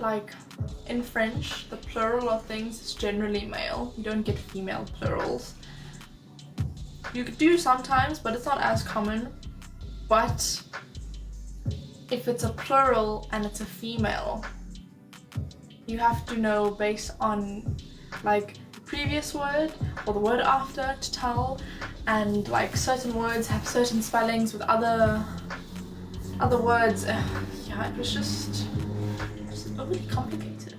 like in French, the plural of things is generally male. You don't get female plurals. You do sometimes, but it's not as common. But if it's a plural and it's a female, you have to know based on like the previous word or the word after to tell, and like certain words have certain spellings with other words. Yeah, it was just overly complicated.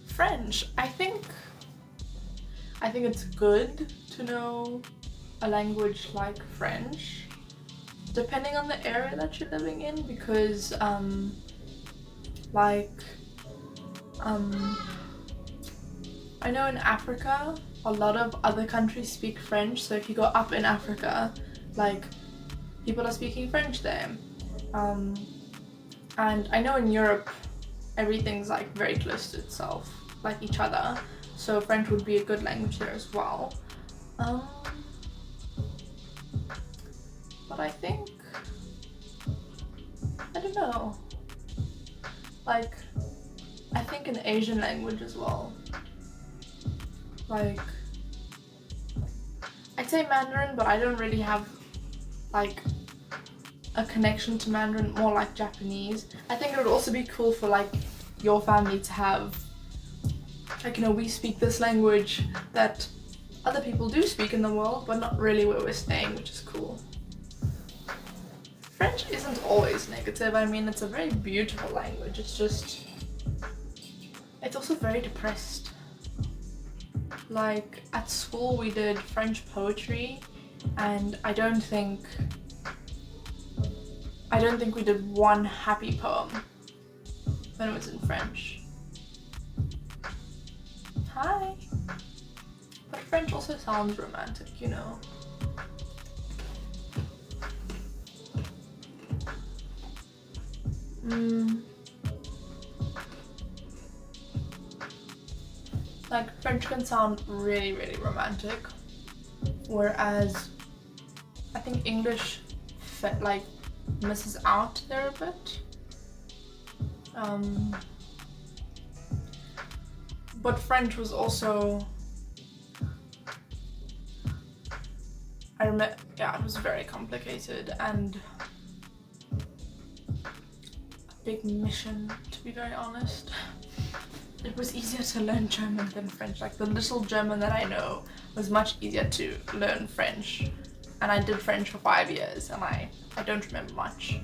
French, I think it's good to know a language like French, depending on the area that you're living in, because I know in Africa a lot of other countries speak French, so if you go up in Africa, like people are speaking French there. And I know in Europe everything's like very close to itself, like each other, so French would be a good language there as well. But I think, I don't know, like I think an Asian language as well. Like I'd say Mandarin, but I don't really have like a connection to Mandarin, more like Japanese. I think it would also be cool for like your family to have, like, you know, we speak this language that other people do speak in the world, but not really where we're staying, which is cool. French isn't always negative. I mean, it's a very beautiful language. It's also very depressed. Like at school we did French poetry, and I don't think we did one happy poem when it was in French. Hi. But French also sounds romantic, you know. Like French can sound really, really romantic, whereas I think English like misses out there a bit. But French was also, I remember, yeah, it was very complicated and a big mission, to be very honest. It was easier to learn German than French. Like the little German that I know was much easier to learn French. And I did French for 5 years and I don't remember much.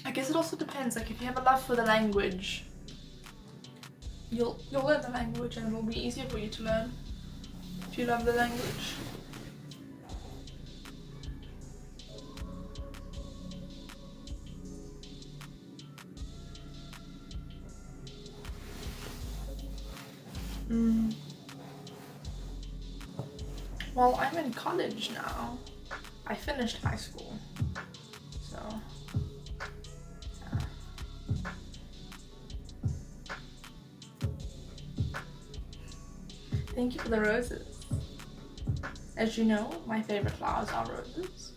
I guess it also depends, like if you have a love for the language, you'll learn the language and it will be easier for you to learn if you love the language. Well, I'm in college now. I finished high school, so yeah. Thank you for the roses. As you know, my favorite flowers are roses.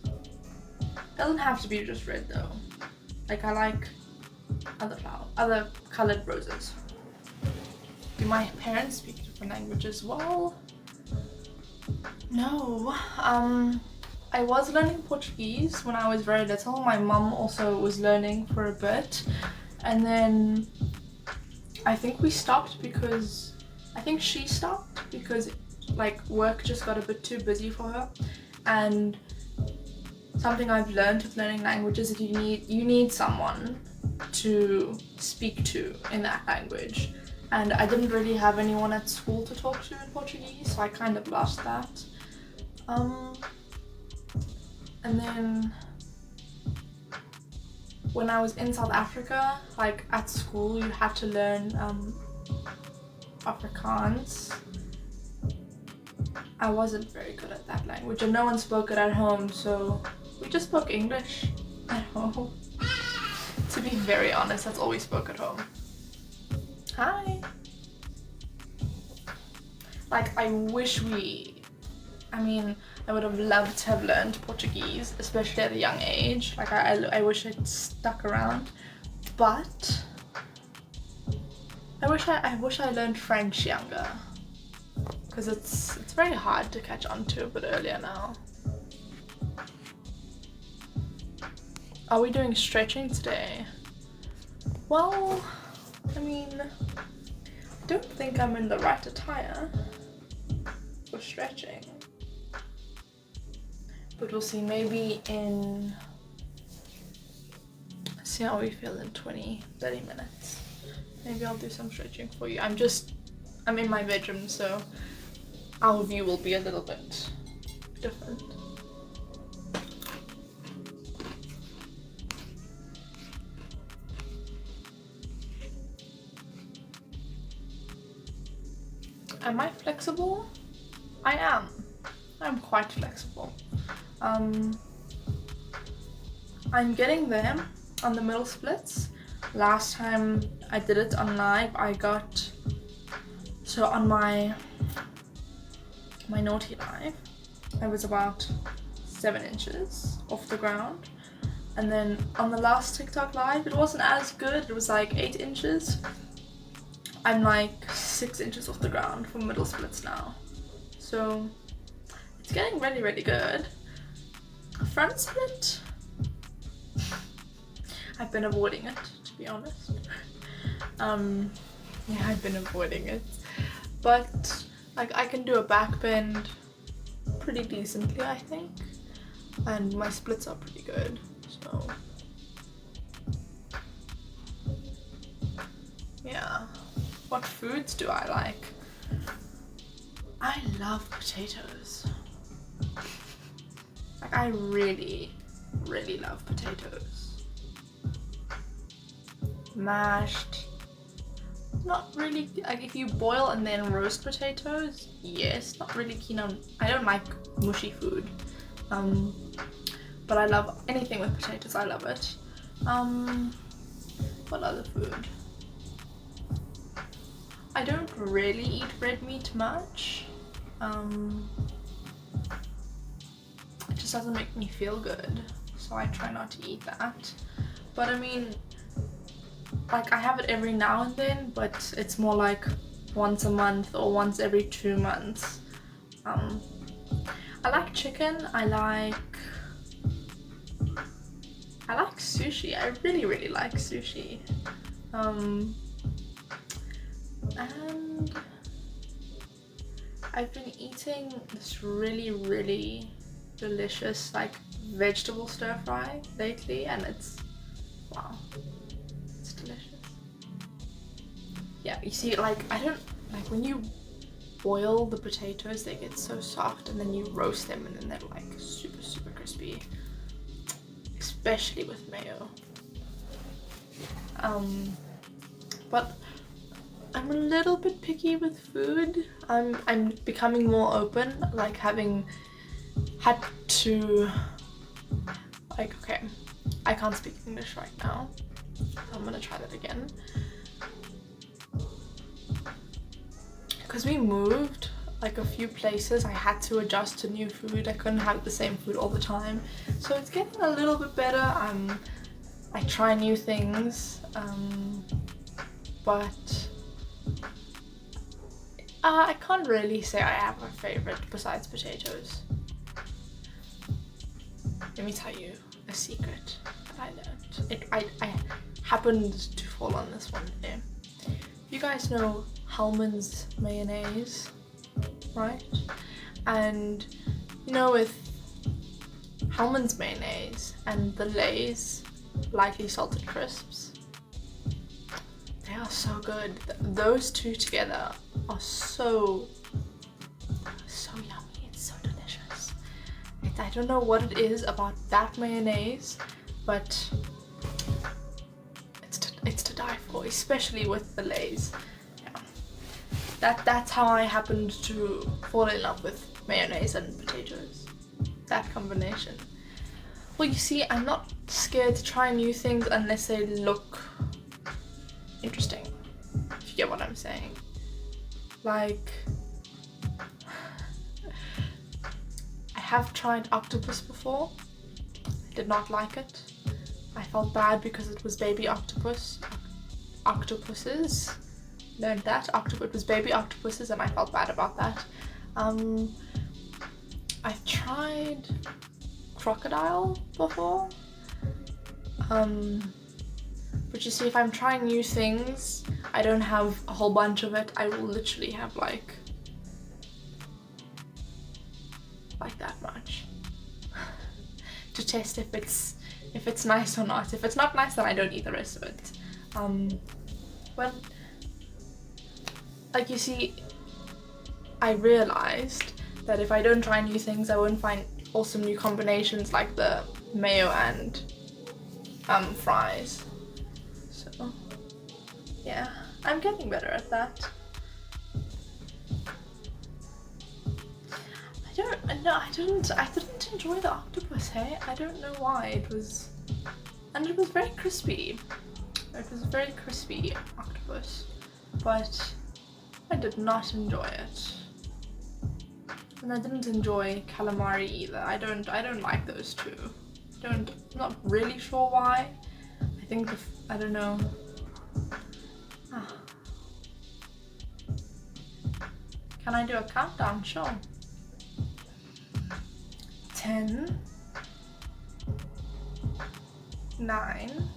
Doesn't have to be just red though. Like I like other colored roses. Do my parents speak a different language as well? No. I was learning Portuguese when I was very little. My mum also was learning for a bit, and then I think we stopped because she stopped because like work just got a bit too busy for her. And something I've learned with learning languages is you need someone to speak to in that language. And I didn't really have anyone at school to talk to in Portuguese, so I kind of lost that. And then when I was in South Africa, like at school, you had to learn Afrikaans. I wasn't very good at that language, and no one spoke it at home, so we just spoke English at home. To be very honest, that's all we spoke at home. Hi. Like, I wish we I mean, I would have loved to have learned Portuguese, especially at a young age. Like I wish I'd stuck around, but I wish I learned French younger, because it's very hard to catch on to a bit earlier now. Are we doing stretching today? Well, I mean, I don't think I'm in the right attire for stretching. But we'll see, maybe in, let's see how we feel in 20-30 minutes. Maybe I'll do some stretching for you. I'm in my bedroom, so our view will be a little bit different. Am I flexible? I am. I'm quite flexible. I'm getting there on the middle splits. Last time I did it on live, I got, so on my naughty live, I was about 7 inches off the ground. And then on the last TikTok live, it wasn't as good, it was like 8 inches. I'm like 6 inches off the ground for middle splits now. So it's getting really, really good. Front split, I've been avoiding it, to be honest. Yeah, I've been avoiding it. But like I can do a back bend pretty decently, I think. And my splits are pretty good, so yeah. What foods do I like? I love potatoes. Like I really, really love potatoes. Mashed. Not really, like if you boil and then roast potatoes, yes. Not really keen on, I don't like mushy food. But I love anything with potatoes, I love it. What other food? I don't really eat red meat much. It just doesn't make me feel good, so I try not to eat that. But I mean, like I have it every now and then, but it's more like once a month or once every 2 months. I like chicken, I like sushi. I really, really like sushi. And I've been eating this really, really delicious like vegetable stir fry lately, and it's, wow, it's delicious. Yeah, you see, like I don't like when you boil the potatoes, they get so soft, and then you roast them and then they're like super, super crispy, especially with mayo. But I'm a little bit picky with food. I'm becoming more open, like having had to, like, okay, I can't speak English right now. I'm gonna try that again. Because we moved like a few places, I had to adjust to new food. I couldn't have the same food all the time. So it's getting a little bit better. I try new things, but I can't really say I have a favorite besides potatoes. Let me tell you a secret that I learned. I happened to fall on this one day. You guys know Hellmann's mayonnaise, right? And you know, with Hellmann's mayonnaise and the Lay's lightly salted crisps, they are so good. Those two together are so yummy. It's so delicious. I don't know what it is about that mayonnaise, but it's to die for, especially with the Lay's. Yeah. That's how I happened to fall in love with mayonnaise and potatoes. That combination. Well, you see, I'm not scared to try new things unless they look interesting, if you get what I'm saying. Like, have tried octopus before. I did not like it. I felt bad because it was baby octopuses. Learned that. It was baby octopuses and I felt bad about that. I've tried crocodile before. But you see, if I'm trying new things, I don't have a whole bunch of it. I will literally have like that much to test if it's nice or not. If it's not nice, then I don't eat the rest of it. But like you see, I realized that if I don't try new things, I won't find awesome new combinations like the mayo and fries. So yeah, I'm getting better at that. I didn't enjoy the octopus, hey? I don't know why. It was very crispy. It was a very crispy octopus, but I did not enjoy it. And I didn't enjoy calamari either. I don't like those two. I'm not really sure why. I think I don't know. Can I do a countdown? Sure. 10, 9,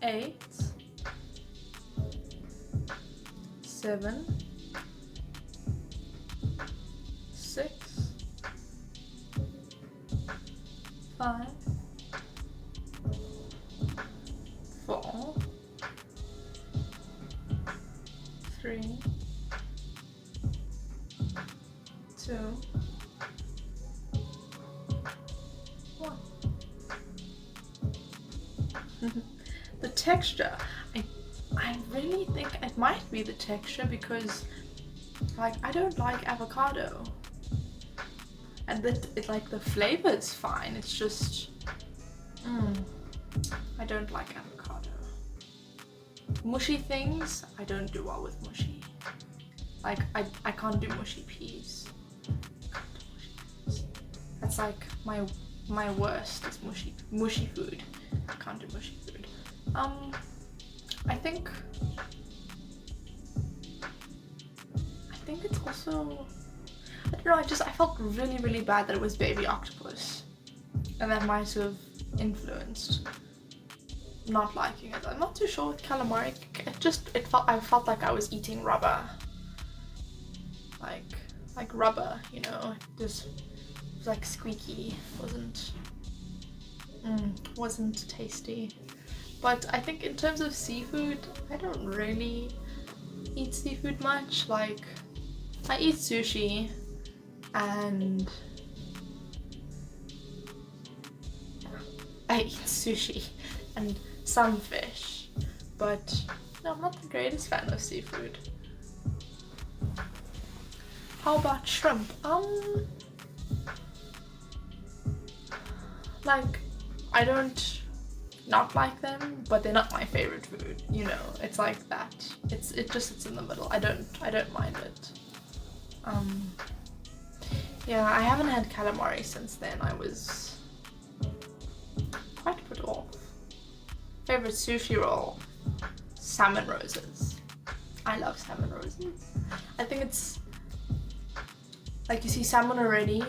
8, 7, 6, 5, 4, 3, 2, 1. The texture, I really think it might be the texture because like I don't like avocado, and it's like the flavor is fine. It's just I don't like avocado. Mushy things, I don't do well with mushy. Like I can't do mushy peas. That's like my worst is mushy food. I can't do mushy food. I think it's also, I don't know, I felt really bad that it was baby octopus, and that might have influenced not liking it. I'm not too sure with calamari. I felt like I was eating rubber, like rubber, you know. It was like squeaky. Wasn't tasty. But I think in terms of seafood, I don't really eat seafood much. Like I eat sushi and some fish, but no, I'm not the greatest fan of seafood. How about shrimp? Like I don't not like them, but they're not my favorite food, you know. It's like that. It just sits in the middle. I don't mind it. Yeah, I haven't had calamari since then. I was quite put off. Favorite sushi roll? Salmon roses. I love salmon roses. I think it's like, you see, salmon already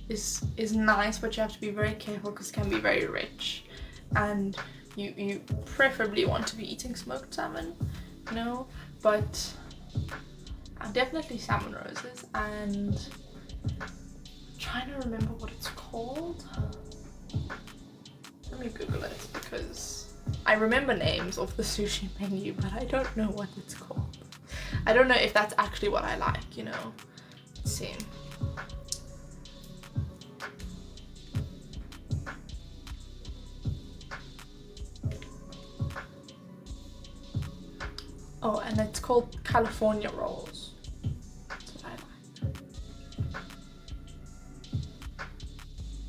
is nice, but you have to be very careful because it can be very rich, and you preferably want to be eating smoked salmon, you know. But definitely salmon roses. And I'm trying to remember what it's called. Let me Google it because I remember names of the sushi menu, but I don't know what it's called. I don't know if that's actually what I like, you know. Let's see. Oh, and it's called California rolls. That's what I like.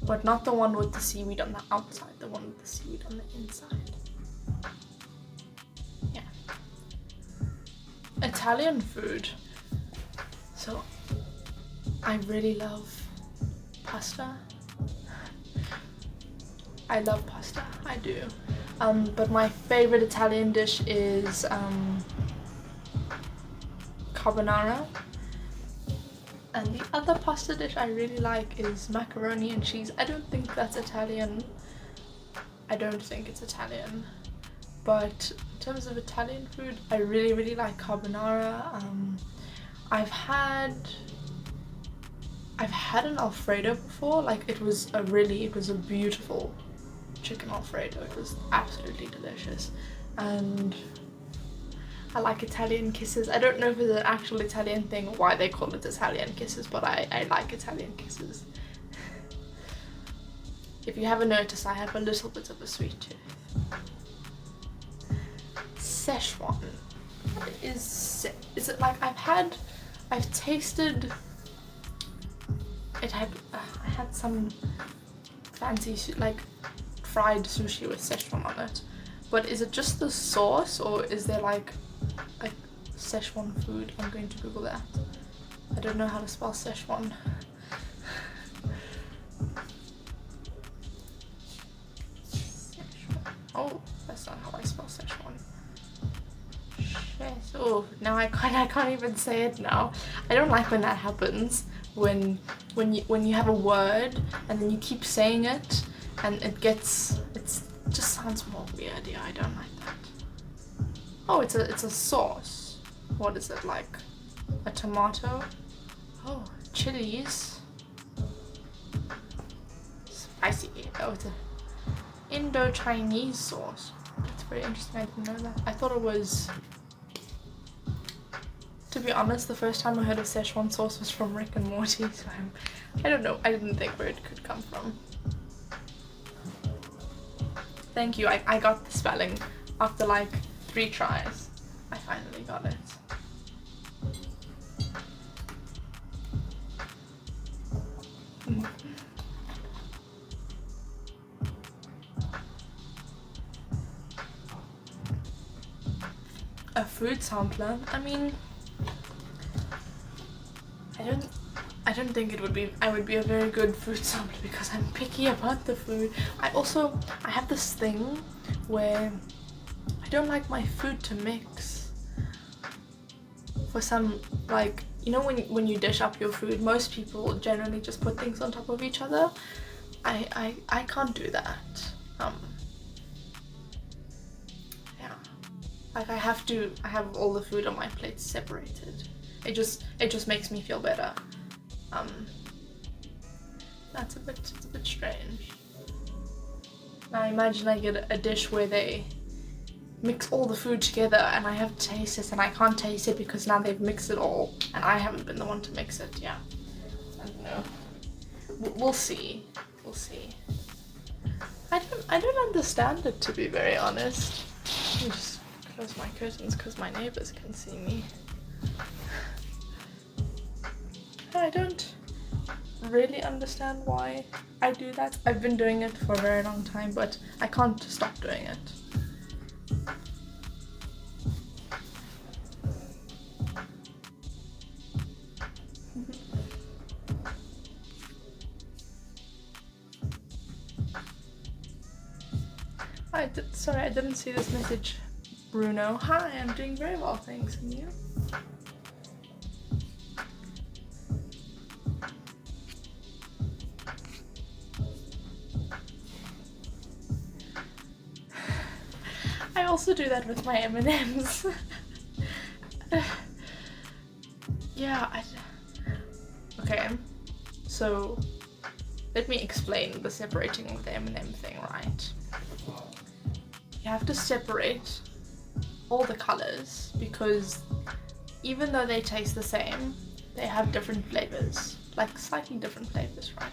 But not the one with the seaweed on the outside, the one with the seaweed on the inside. Yeah. Italian food. So I really love pasta. I love pasta, I do. But my favorite Italian dish is carbonara. And the other pasta dish I really like is macaroni and cheese. I don't think that's Italian. I don't think it's Italian. But in terms of Italian food, I really, really like carbonara. I've had an Alfredo before. Like it was a beautiful chicken Alfredo. It was absolutely delicious. And I like Italian kisses. I don't know if it's an actual Italian thing, why they call it Italian kisses, but I like Italian kisses. If you haven't noticed, I have a little bit of a sweet tooth. Szechuan. Is it like I've tasted it. I had some fancy like fried sushi with Szechuan on it, but is it just the sauce or is there like Szechuan food? I'm going to Google that. I don't know how to spell Szechuan. Oh, that's not how I spell Szechuan. Shit. Oh, now I can't even say it now. I don't like when that happens. When you have a word and then you keep saying it and it just sounds more weird. Yeah, I don't like that. Oh, it's a sauce. What is it, like a tomato? Oh, chilies. Spicy. Oh, it's a Indo-Chinese sauce. That's very interesting. I didn't know that. I thought it was, to be honest, the first time I heard of Szechuan sauce was from Rick and Morty, so I don't know. I didn't think where it could come from. Thank you. I got the spelling after like 3 tries. I finally got it. A food sampler? I mean, I don't think I would be a very good food sampler because I'm picky about the food. I have this thing where I don't like my food to mix. For some, like, you know when you dish up your food, most people generally just put things on top of each other. I can't do that. Yeah. Like I have all the food on my plate separated. It just makes me feel better. It's a bit strange. Now imagine I get a dish where they mix all the food together and I have to taste it and I can't taste it because now they've mixed it all and I haven't been the one to mix it. Yeah, I don't know. We'll see. We'll see. I don't understand it, to be very honest. Let me just close my curtains because my neighbors can see me. I don't really understand why I do that. I've been doing it for a very long time, but I can't stop doing it. Sorry, I didn't see this message. Bruno, hi, I'm doing very well, thanks, and you? I also do that with my M&Ms. Yeah, okay, so let me explain the separating of the M&M thing, right? You have to separate all the colors because even though they taste the same, they have different flavors, like slightly different flavors, right?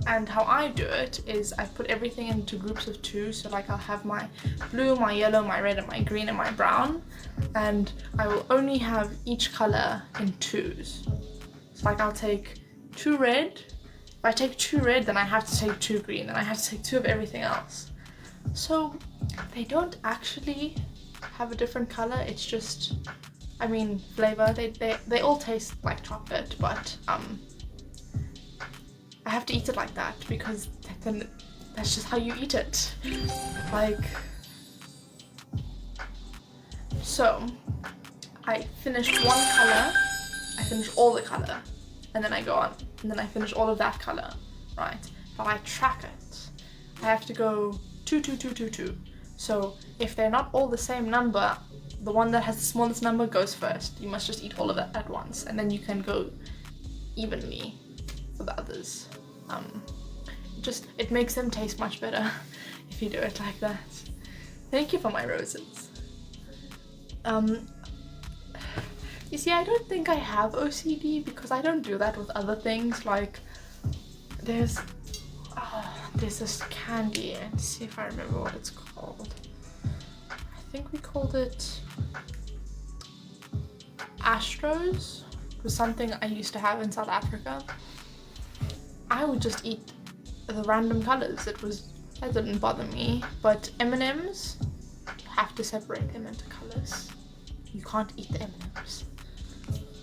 And how I do it is I put everything into groups of 2, so like I'll have my blue, my yellow, my red, and my green, and my brown, and I will only have each color in 2s. So like I'll take 2 red. If I take 2 red, then I have to take 2 green, and I have to take 2 of everything else. So they don't actually have a different color, it's just, I mean, flavor. They all taste like chocolate, but have to eat it like that because then that's just how you eat it. Like, so I finished one color, I finish all the color, and then I go on, and then I finish all of that color, right? But I track it. I have to go 2, 2, 2, 2, 2. So if they're not all the same number, the one that has the smallest number goes first. You must just eat all of that at once, and then you can go evenly for the others. It makes them taste much better if you do it like that. Thank you for my roses. You see, I don't think I have OCD because I don't do that with other things. Like, there's this candy. Let's see if I remember what it's called. I think we called it Astros. It was something I used to have in South Africa. I would just eat the random colors. That didn't bother me. But M&Ms, you have to separate them into colors. You can't eat the M&Ms.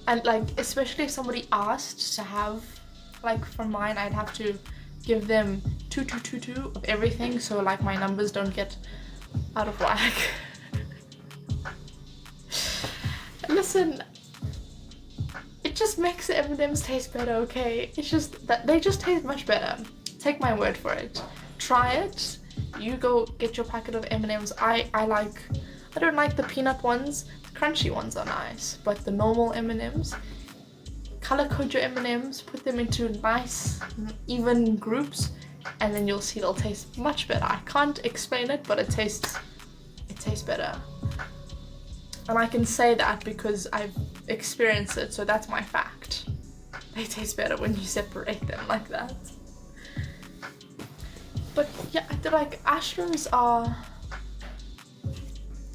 And like, especially if somebody asked to have, like for mine, I'd have to give them 2, 2, 2, 2 of everything, so like my numbers don't get out of whack. Listen, it just makes the M&Ms taste better, okay? It's just that they just taste much better. Take my word for it. Try it. You go get your packet of M&Ms. I don't like the peanut ones. The crunchy ones are nice, but the normal M&Ms, color code your M&Ms, put them into nice even groups, and then you'll see they'll taste much better. I can't explain it, but it tastes better. And I can say that because I've experienced it, so that's my fact. They taste better when you separate them like that. But yeah, like Astros are,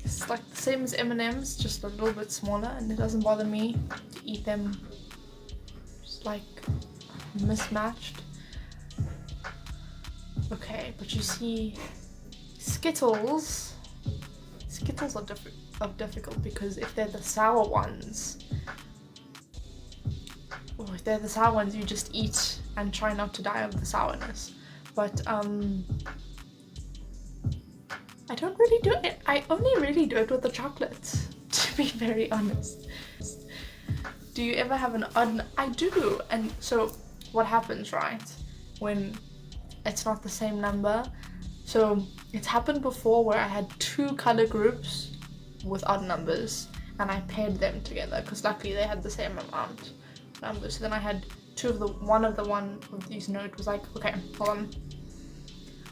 it's like the same as M&Ms, just a little bit smaller, and it doesn't bother me to eat them just like mismatched. Okay, but you see, Skittles are difficult because if they're the sour ones, you just eat and try not to die of the sourness. But I don't really do it. I only really do it with the chocolate, to be very honest. Do you ever have an odd? I do. And so what happens, right, when it's not the same number? So it's happened before where I had 2 color groups with odd numbers and I paired them together because luckily they had the same amount of numbers. So then I had one of these notes was like, okay, hold on.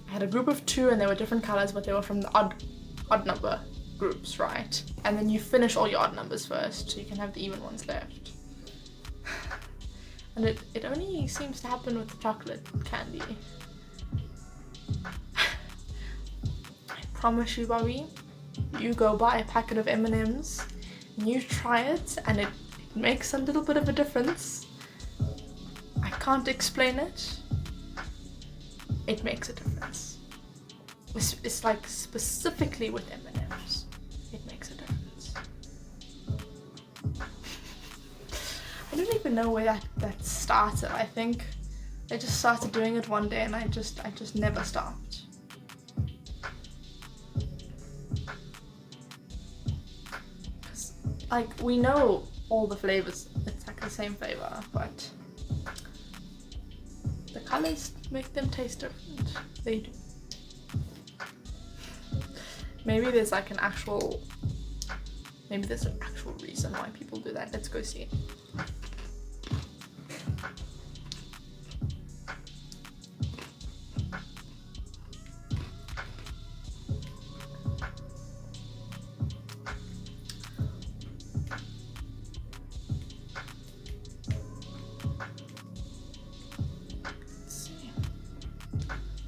I had a group of 2 and they were different colors, but they were from the odd number groups, right? And then you finish all your odd numbers first so you can have the even ones left. And it only seems to happen with the chocolate candy. I promise you, Bobby, you go buy a packet of M&Ms and you try it and it makes a little bit of a difference. I can't explain it. It makes a difference. It's like specifically with M&Ms, it makes a difference. I don't even know where that started. I think I just started doing it one day and I just never stopped. Like, we know all the flavors, it's like the same flavor, but the colors make them taste different. They do. Maybe there's an actual reason why people do that. Let's go see.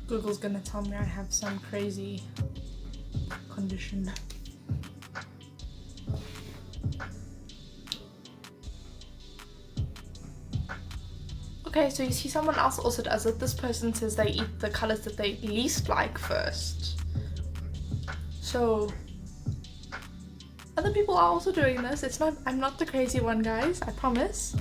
Google's gonna tell me I have some crazy condition. Okay, so you see someone else also does it. This person says they eat the colors that they least like first. So other people are also doing this. I'm not the crazy one, guys, I promise.